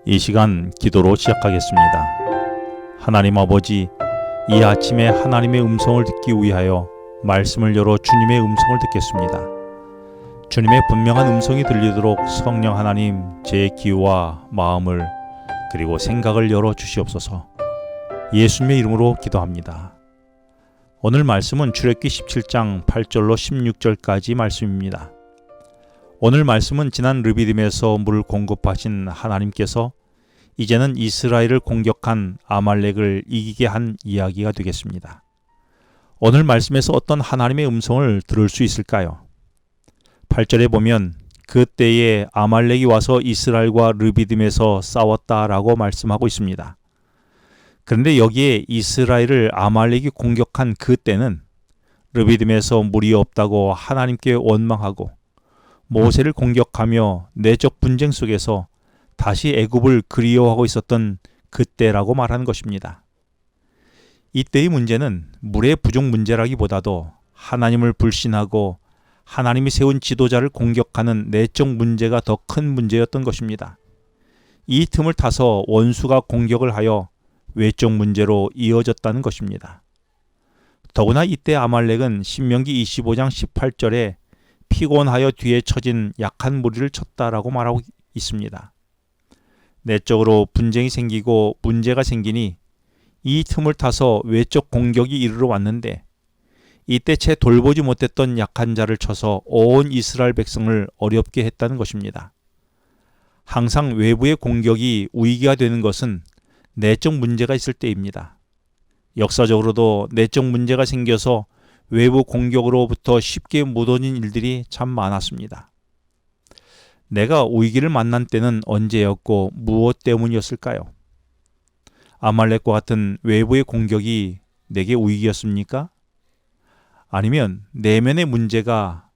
이 시간 기도로 시작하겠습니다. 하나님 아버지, 이 아침에 하나님의 음성을 듣기 위하여 말씀을 열어 주님의 음성을 듣겠습니다. 주님의 분명한 음성이 들리도록 성령 하나님, 제 귀와 마음을 그리고 생각을 열어 주시옵소서. 예수님의 이름으로 기도합니다. 오늘 말씀은 출애굽기 17장 8절로 16절까지 말씀입니다. 오늘 말씀은 지난 르비딤에서 물을 공급하신 하나님께서 이제는 이스라엘을 공격한 아말렉을 이기게 한 이야기가 되겠습니다. 오늘 말씀에서 어떤 하나님의 음성을 들을 수 있을까요? 8절에 보면 그때에 아말렉이 와서 이스라엘과 르비딤에서 싸웠다라고 말씀하고 있습니다. 그런데 여기에 이스라엘을 아말렉이 공격한 그때는 르비딤에서 물이 없다고 하나님께 원망하고 모세를 공격하며 내적 분쟁 속에서 다시 애굽을 그리워하고 있었던 그때라고 말하는 것입니다. 이때의 문제는 물의 부족 문제라기보다도 하나님을 불신하고 하나님이 세운 지도자를 공격하는 내적 문제가 더 큰 문제였던 것입니다. 이 틈을 타서 원수가 공격을 하여 외적 문제로 이어졌다는 것입니다. 더구나 이때 아말렉은 신명기 25장 18절에 피곤하여 뒤에 처진 약한 무리를 쳤다라고 말하고 있습니다. 내적으로 분쟁이 생기고 문제가 생기니 이 틈을 타서 외적 공격이 이르러 왔는데 이때 채 돌보지 못했던 약한 자를 쳐서 온 이스라엘 백성을 어렵게 했다는 것입니다. 항상 외부의 공격이 위기가 되는 것은 내적 문제가 있을 때입니다. 역사적으로도 내적 문제가 생겨서 외부 공격으로부터 쉽게 무너진 일들이 참 많았습니다. 내가 위기를 만난 때는 언제였고 무엇 때문이었을까요? 아말렉과 같은 외부의 공격이 내게 위기였습니까? 아니면 내면의 문제가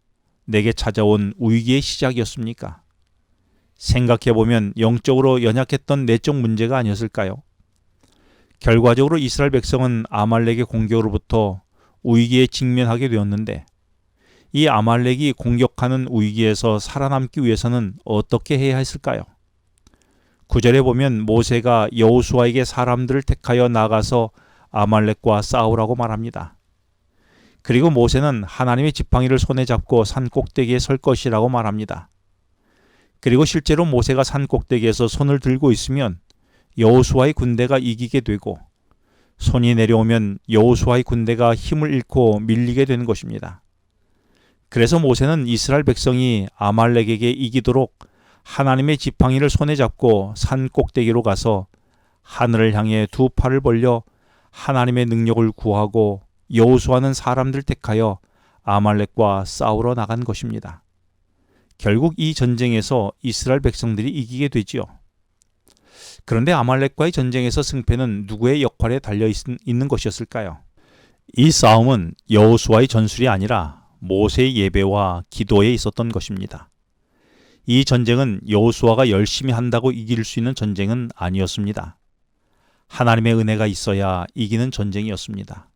내게 찾아온 위기의 시작이었습니까? 생각해보면 영적으로 연약했던 내적 문제가 아니었을까요? 결과적으로 이스라엘 백성은 아말렉의 공격으로부터 위기에 직면하게 되었는데 이 아말렉이 공격하는 위기에서 살아남기 위해서는 어떻게 해야 했을까요? 9절에 보면 모세가 여호수아에게 사람들을 택하여 나가서 아말렉과 싸우라고 말합니다. 그리고 모세는 하나님의 지팡이를 손에 잡고 산 꼭대기에 설 것이라고 말합니다. 그리고 실제로 모세가 산 꼭대기에서 손을 들고 있으면 여호수아의 군대가 이기게 되고 손이 내려오면 여호수아의 군대가 힘을 잃고 밀리게 되는 것입니다. 그래서 모세는 이스라엘 백성이 아말렉에게 이기도록 하나님의 지팡이를 손에 잡고 산 꼭대기로 가서 하늘을 향해 두 팔을 벌려 하나님의 능력을 구하고 여호수아는 사람들 택하여 아말렉과 싸우러 나간 것입니다. 결국 이 전쟁에서 이스라엘 백성들이 이기게 되지요. 그런데 아말렉과의 전쟁에서 승패는 누구의 역할에 달려 있는 것이었을까요? 이 싸움은 여호수아의 전술이 아니라 모세의 예배와 기도에 있었던 것입니다. 이 전쟁은 여호수아가 열심히 한다고 이길 수 있는 전쟁은 아니었습니다. 하나님의 은혜가 있어야 이기는 전쟁이었습니다.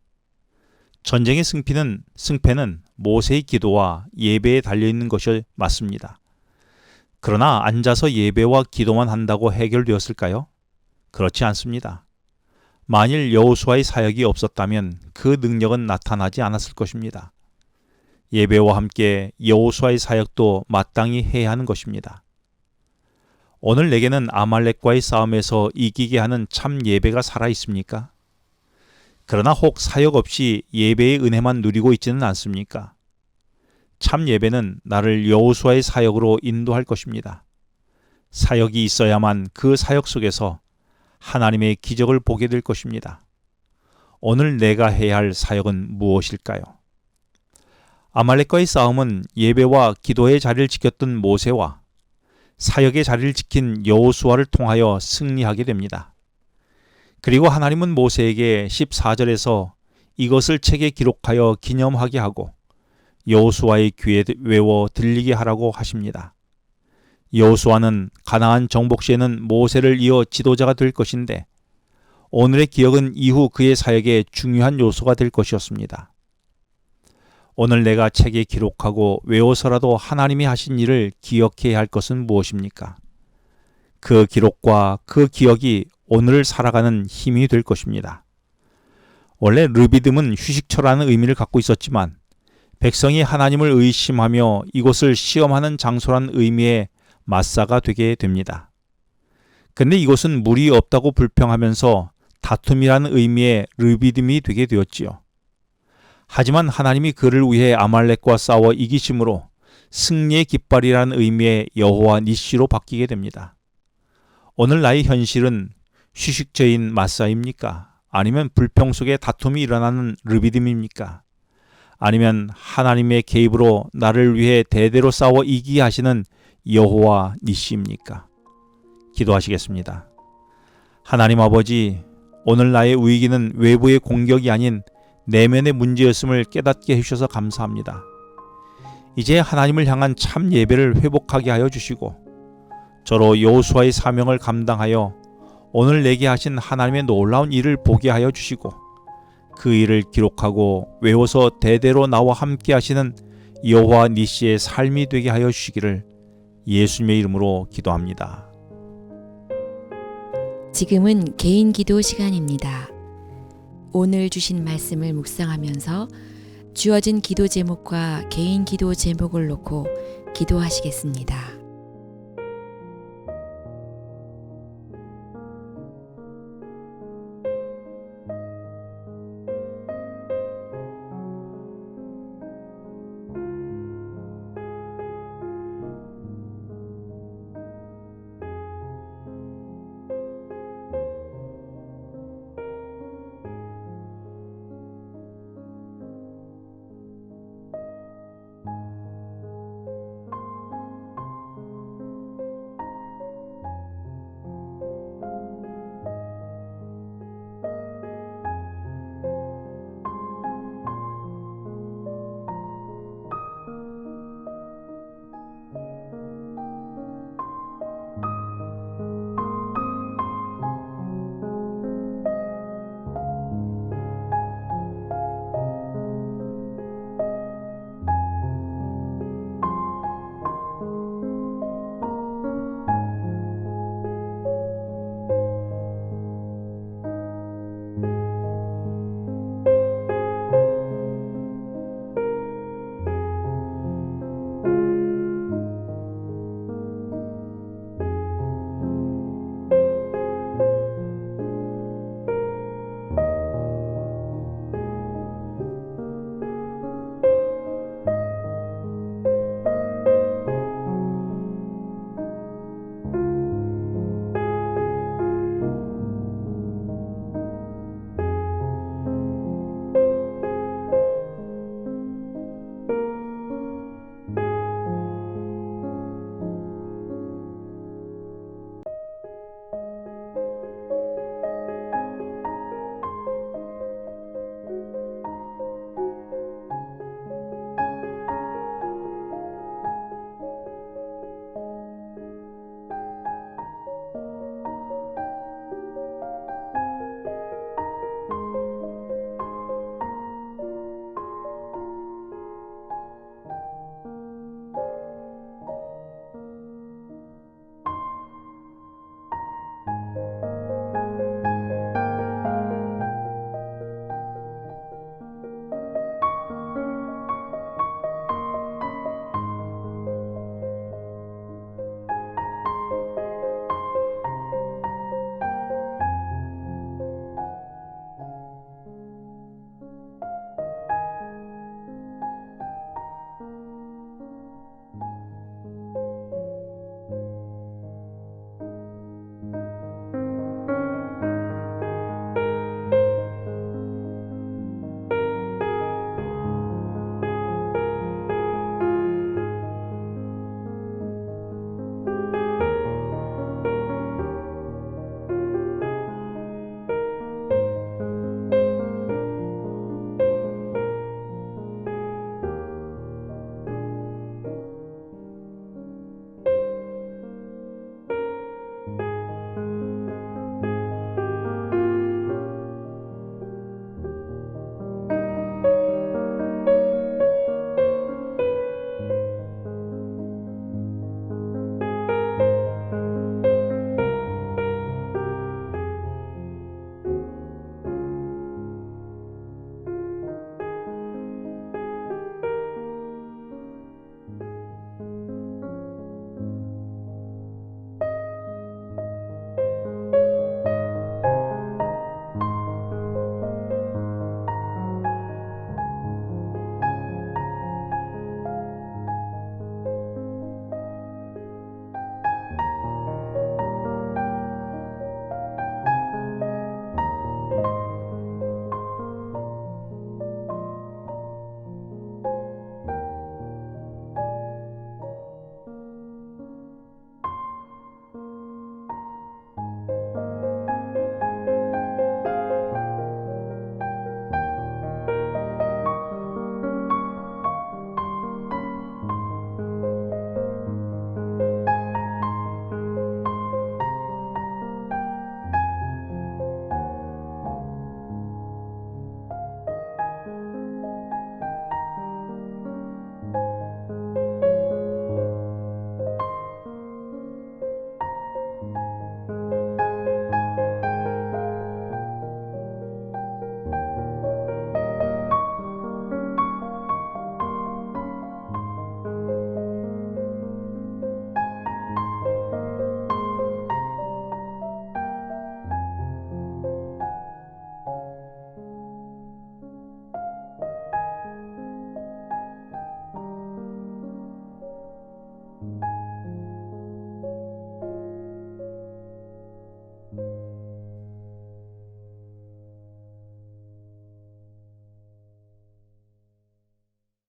전쟁의 승패는 모세의 기도와 예배에 달려있는 것이 맞습니다. 그러나 앉아서 예배와 기도만 한다고 해결되었을까요? 그렇지 않습니다. 만일 여호수아의 사역이 없었다면 그 능력은 나타나지 않았을 것입니다. 예배와 함께 여호수아의 사역도 마땅히 해야 하는 것입니다. 오늘 내게는 아말렉과의 싸움에서 이기게 하는 참 예배가 살아 있습니까? 그러나 혹 사역 없이 예배의 은혜만 누리고 있지는 않습니까? 참 예배는 나를 여호수아의 사역으로 인도할 것입니다. 사역이 있어야만 그 사역 속에서 하나님의 기적을 보게 될 것입니다. 오늘 내가 해야 할 사역은 무엇일까요? 아말렉과의 싸움은 예배와 기도의 자리를 지켰던 모세와 사역의 자리를 지킨 여호수아를 통하여 승리하게 됩니다. 그리고 하나님은 모세에게 14절에서 이것을 책에 기록하여 기념하게 하고 여호수아의 귀에 외워 들리게 하라고 하십니다. 여호수아는 가나안 정복 시에는 모세를 이어 지도자가 될 것인데 오늘의 기억은 이후 그의 사역의 중요한 요소가 될 것이었습니다. 오늘 내가 책에 기록하고 외워서라도 하나님이 하신 일을 기억해야 할 것은 무엇입니까? 그 기록과 그 기억이 오늘을 살아가는 힘이 될 것입니다. 원래 르비딤은 휴식처라는 의미를 갖고 있었지만 백성이 하나님을 의심하며 이곳을 시험하는 장소란 의미의 마사가 되게 됩니다. 그런데 이곳은 물이 없다고 불평하면서 다툼이라는 의미의 르비딤이 되게 되었지요. 하지만 하나님이 그를 위해 아말렉과 싸워 이기심으로 승리의 깃발이라는 의미의 여호와 니시로 바뀌게 됩니다. 오늘 나의 현실은 휴식처인 마사입니까? 아니면 불평 속에 다툼이 일어나는 르비딤입니까? 아니면 하나님의 개입으로 나를 위해 대대로 싸워 이기게 하시는 여호와 니시입니까? 기도하시겠습니다. 하나님 아버지, 오늘 나의 위기는 외부의 공격이 아닌 내면의 문제였음을 깨닫게 해주셔서 감사합니다. 이제 하나님을 향한 참 예배를 회복하게 하여 주시고 저로 여호수아의 사명을 감당하여 오늘 내게 하신 하나님의 놀라운 일을 보게 하여 주시고 그 일을 기록하고 외워서 대대로 나와 함께 하시는 여호와 니시의 삶이 되게 하여 주시기를 예수님의 이름으로 기도합니다. 지금은 개인 기도 시간입니다. 오늘 주신 말씀을 묵상하면서 주어진 기도 제목과 개인 기도 제목을 놓고 기도하시겠습니다.